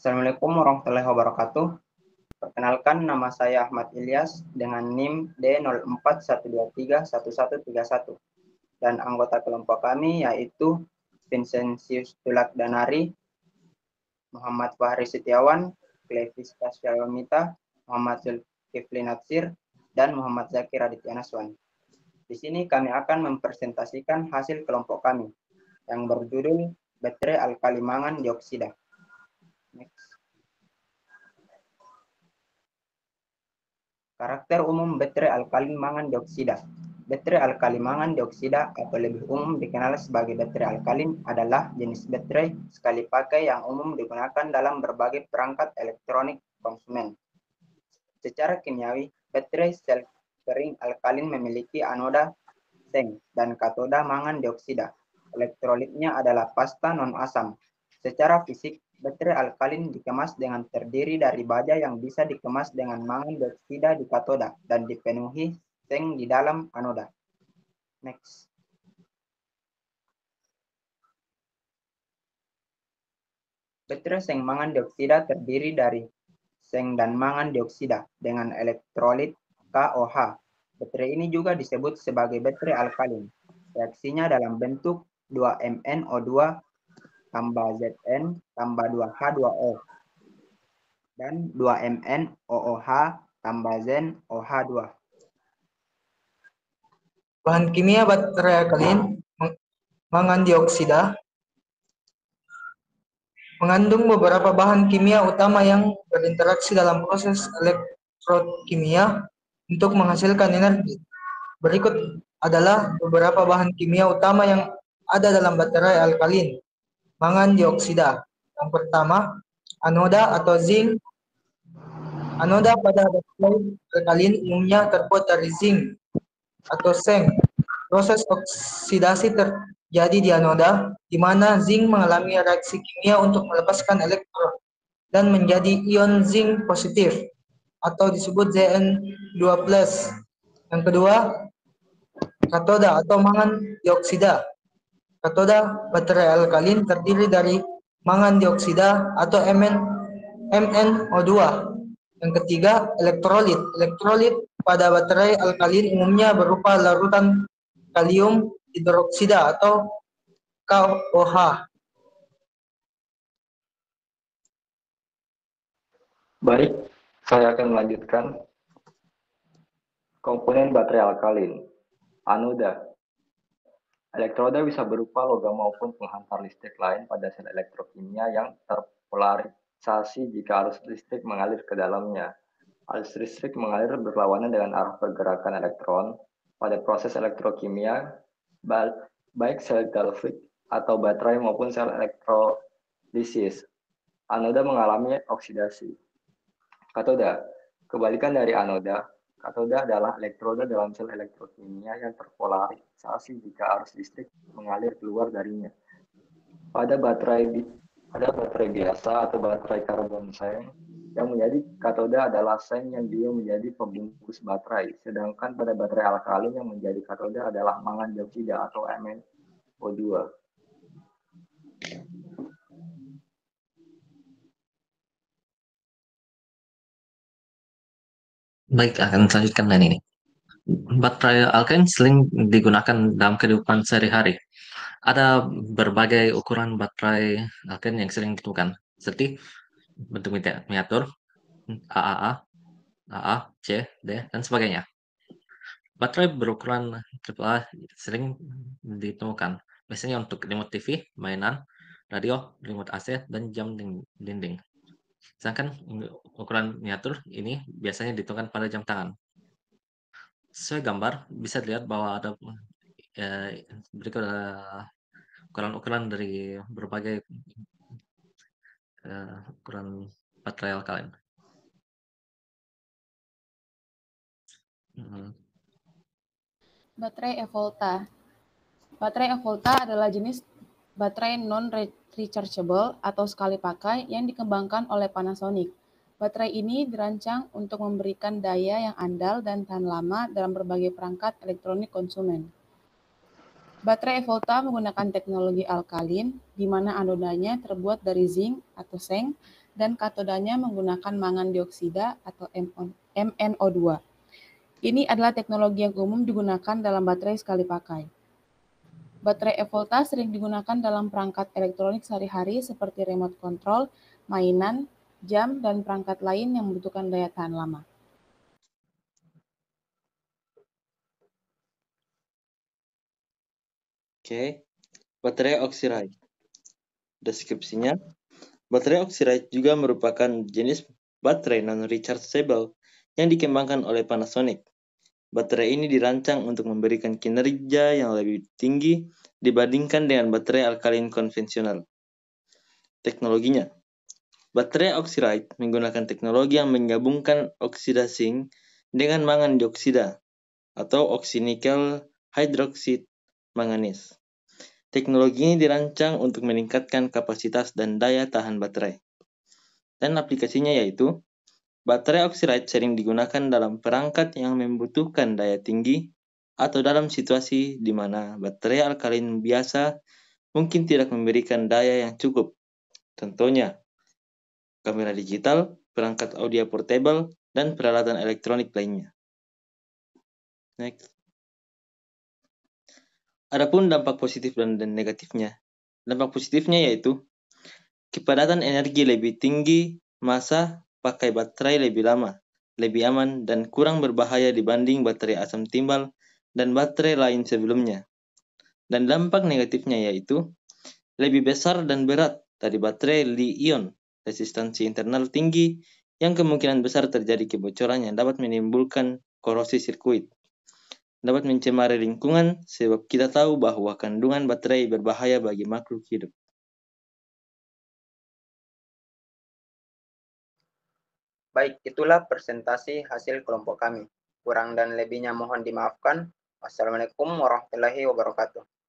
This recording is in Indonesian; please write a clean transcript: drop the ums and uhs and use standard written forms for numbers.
Assalamualaikum warahmatullahi wabarakatuh. Perkenalkan, nama saya Ahmad Ilyas dengan NIM D0412311131 dan anggota kelompok kami yaitu Vincentius Tulak Danari, Muhammad Fahri Setiawan, Clevis Tasyalomita, Muhammad Zulkifli Natsir, dan Muhammad Zakir Aditya Naswan. Di sini kami akan mempresentasikan hasil kelompok kami yang berjudul baterai alkali mangan dioksida. Next. Karakter umum baterai alkalin mangan dioksida. Baterai alkali mangan dioksida atau lebih umum dikenal sebagai baterai alkalin adalah jenis baterai sekali pakai yang umum digunakan dalam berbagai perangkat elektronik konsumen. Secara kimiawi, baterai sel kering alkalin memiliki anoda seng dan katoda mangan dioksida. Elektrolitnya adalah pasta non-asam. Secara fisik, baterai alkalin dikemas dengan terdiri dari baja yang bisa dikemas dengan mangan dioksida di katoda dan dipenuhi seng di dalam anoda. Next. Baterai seng mangan dioksida terdiri dari seng dan mangan dioksida dengan elektrolit KOH. Baterai ini juga disebut sebagai baterai alkalin. Reaksinya dalam bentuk 2MnO2 tambah Zn tambah 2H2O dan 2MnOOH tambah ZnOH2. Bahan kimia baterai alkalin mangan dioksida mengandung beberapa bahan kimia utama yang berinteraksi dalam proses elektrokimia untuk menghasilkan energi. Berikut adalah beberapa bahan kimia utama yang ada dalam baterai alkalin mangan dioksida. Yang pertama, anoda atau zinc. Anoda pada baterai alkalin umumnya terbuat dari zinc atau seng. Proses oksidasi terjadi di anoda, di mana zinc mengalami reaksi kimia untuk melepaskan elektron dan menjadi ion zinc positif atau disebut Zn2+. Yang kedua, katoda atau mangan dioksida. Katoda baterai alkalin terdiri dari mangan dioksida atau MnO2. Yang ketiga, elektrolit. Elektrolit pada baterai alkalin umumnya berupa larutan kalium hidroksida atau KOH. Baik, saya akan melanjutkan komponen baterai alkalin. Anoda. Elektroda bisa berupa logam maupun penghantar listrik lain pada sel elektrokimia yang terpolarisasi jika arus listrik mengalir ke dalamnya. Arus listrik mengalir berlawanan dengan arah pergerakan elektron pada proses elektrokimia, baik sel Delphic atau baterai maupun sel elektrolisis. Anoda mengalami oksidasi. Katoda. Kebalikan dari anoda, katoda adalah elektroda dalam sel elektrokimia yang terpolarisasi jika arus listrik mengalir keluar darinya. Pada baterai biasa atau baterai karbon seng, yang menjadi katoda adalah seng yang dia menjadi pembungkus baterai, sedangkan pada baterai alkalin yang menjadi katoda adalah mangan dioksida atau MnO2. Baik, akan melanjutkan lain ini. Baterai alkalin sering digunakan dalam kehidupan sehari-hari. Ada berbagai ukuran baterai alkalin yang sering ditemukan, seperti bentuk miniatur, AAA, AA, C, D, dan sebagainya. Baterai berukuran AAA sering ditemukan, biasanya untuk remote TV, mainan, radio, remote AC, dan jam dinding. Sedangkan ukuran miniatur ini biasanya ditemukan pada jam tangan. Sesuai gambar bisa dilihat bahwa ada berikut ukuran-ukuran dari berbagai ukuran baterai alkalin. Baterai eVolta. Baterai eVolta adalah jenis baterai non-rechargeable atau sekali pakai yang dikembangkan oleh Panasonic. Baterai ini dirancang untuk memberikan daya yang andal dan tahan lama dalam berbagai perangkat elektronik konsumen. Baterai eVolta menggunakan teknologi alkalin, di mana anodanya terbuat dari zinc atau seng dan katodanya menggunakan mangan dioksida atau MnO2. Ini adalah teknologi yang umum digunakan dalam baterai sekali pakai. Baterai e-Volta sering digunakan dalam perangkat elektronik sehari-hari seperti remote control, mainan, jam, dan perangkat lain yang membutuhkan daya tahan lama. Oke, baterai oxyride. Deskripsinya, baterai oxyride juga merupakan jenis baterai non-rechargeable yang dikembangkan oleh Panasonic. Baterai ini dirancang untuk memberikan kinerja yang lebih tinggi dibandingkan dengan baterai alkalin konvensional. Teknologinya, baterai oxyride menggunakan teknologi yang menggabungkan oksida zinc dengan mangan dioksida atau oksinikel hidroksid manganis. Teknologi ini dirancang untuk meningkatkan kapasitas dan daya tahan baterai. Dan aplikasinya yaitu, baterai oxyride sering digunakan dalam perangkat yang membutuhkan daya tinggi atau dalam situasi di mana baterai alkalin biasa mungkin tidak memberikan daya yang cukup. Contohnya, kamera digital, perangkat audio portable, dan peralatan elektronik lainnya. Next. Adapun dampak positif dan negatifnya. Dampak positifnya yaitu kepadatan energi lebih tinggi, masa pakai baterai lebih lama, lebih aman, dan kurang berbahaya dibanding baterai asam timbal dan baterai lain sebelumnya. Dan dampak negatifnya yaitu lebih besar dan berat dari baterai li-ion, resistansi internal tinggi, yang kemungkinan besar terjadi kebocoran yang dapat menimbulkan korosi sirkuit. Dapat mencemari lingkungan sebab kita tahu bahwa kandungan baterai berbahaya bagi makhluk hidup. Baik, itulah presentasi hasil kelompok kami. Kurang dan lebihnya mohon dimaafkan. Wassalamualaikum warahmatullahi wabarakatuh.